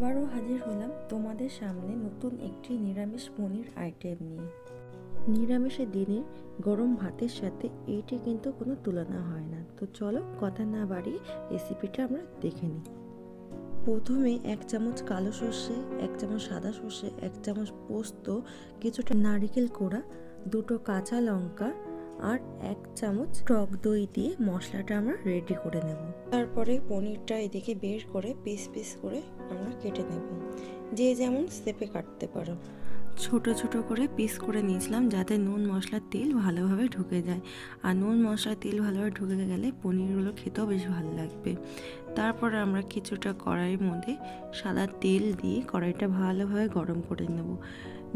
আবারও হাজির হলাম তোমাদের সামনে নতুন একটি নিরামিষ পনির আইটেম নিয়ে। নিরামিষের দিনে গরম ভাতের সাথে এইটি কিন্তু কোনো তুলনা হয় না। তো চলো কথা না বাড়িয়ে রেসিপিটা আমরা দেখে নিই। প্রথমে 1 চামচ কালো সর্ষে, 1 চামচ সাদা সর্ষে, 1 চামচ পোস্ত, কিছুটা নারকেল কোড়া, 2টো কাঁচা লঙ্কা আর 1 চামচ টক দই দিয়ে মশলাটা আমরা রেডি করে নেব। তারপরে পনিরটা এদিকে বের করে পিস পিস করে আমরা কেটে নেব। যে যেমন শেপে কাটতে পারো। ছোট ছোট করে পিস করে নিয়েছিলাম যাতে নুন মশলার তেল ভালোভাবে ঢুকে যায়। আর নুন মশলার তেল ভালোভাবে ঢুকে গেলে পনিরগুলো খেতেও বেশ ভালো লাগবে। তারপর আমরা কিছুটা কড়াইয়ের মধ্যে সাদা তেল দিয়ে কড়াইটা ভালোভাবে গরম করে নেব।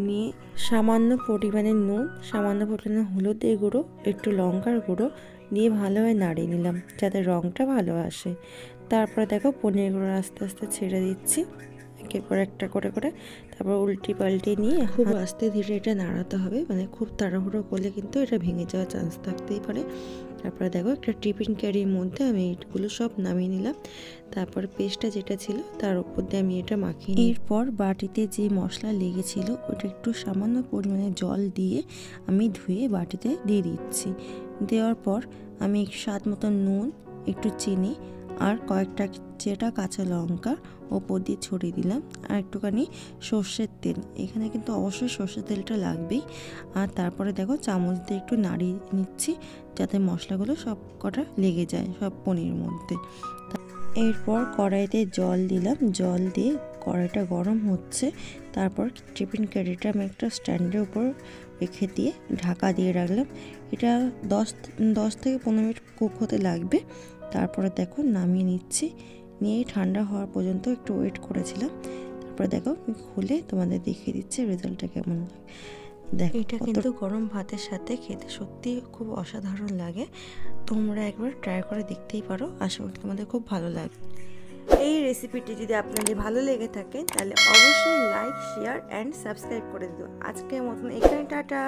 নিয়ে সামান্য পরিমাণে নুন, সামান্য পরিমাণে হলুদের গুঁড়ো, একটু লঙ্কার গুঁড়ো দিয়ে ভালোভাবে নাড়িয়ে নিলাম যাতে রঙটা ভালো আসে। তারপরে দেখো পনিরগুলো আস্তে আস্তে ছেড়ে দিচ্ছি একের পর একটা করে করে। তারপর উল্টি পাল্টে নিয়ে খুব আস্তে ধীরে এটা নাড়াতে হবে, মানে খুব তাড়াহুড়ো করলে কিন্তু এটা ভেঙে যাওয়ার চান্স থাকতেই পারে। তারপরে দেখো একটা টিফিন ক্যারির মধ্যে আমি এইগুলো সব নামিয়ে নিলাম। তারপর পেস্টটা যেটা ছিল তার উপর দিয়ে আমি এটা মাখিয়ে এরপর বাটিতে যে মশলা লেগেছিল ওটা একটু সামান্য পরিমাণে জল দিয়ে আমি ধুয়ে বাটিতে দিয়ে দিচ্ছি। দেওয়ার পর আমি স্বাদ মতো নুন, একটু চিনি আর কয়েকটা চেটা কাঁচা লঙ্কা ওপর দিয়ে ছড়িয়ে দিলাম আর একটুখানি সর্ষের তেল। এখানে কিন্তু অবশ্যই সর্ষের তেলটা লাগবেই। আর তারপরে দেখো চামচ দিয়ে একটু নাড়িয়ে নিচ্ছি যাতে মশলাগুলো সব কটা লেগে যায় সব পনিরের মধ্যে। এরপর কড়াইতে জল দিলাম, জল দিয়ে কড়াইটা গরম হচ্ছে। তারপর টিফিন ক্যারিটা আমি একটা স্ট্যান্ডের উপর রেখে দিয়ে ঢাকা দিয়ে রাখলাম। এটা 10 থেকে 15 মিনিট কুক হতে লাগবে। তারপরে দেখো নামিয়ে নিচ্ছি, নিয়ে ঠান্ডা হওয়ার পর্যন্ত একটু ওয়েট করেছিলাম। তারপরে দেখো খুলে তোমাদের দেখিয়ে দিচ্ছি রেজাল্টটা কেমন লাগে। দেখো এটা কিন্তু গরম ভাতের সাথে খেতে সত্যি খুব অসাধারণ লাগে। তোমরা একবার ট্রাই করে দেখতেই পারো, আশা করি তোমাদের খুব ভালো লাগে। এই রেসিপিটি যদি আপনাদের ভালো লেগে থাকে তাহলে অবশ্যই লাইক, শেয়ার অ্যান্ড সাবস্ক্রাইব করে দিও। আজকের মতন এখানে টাটা।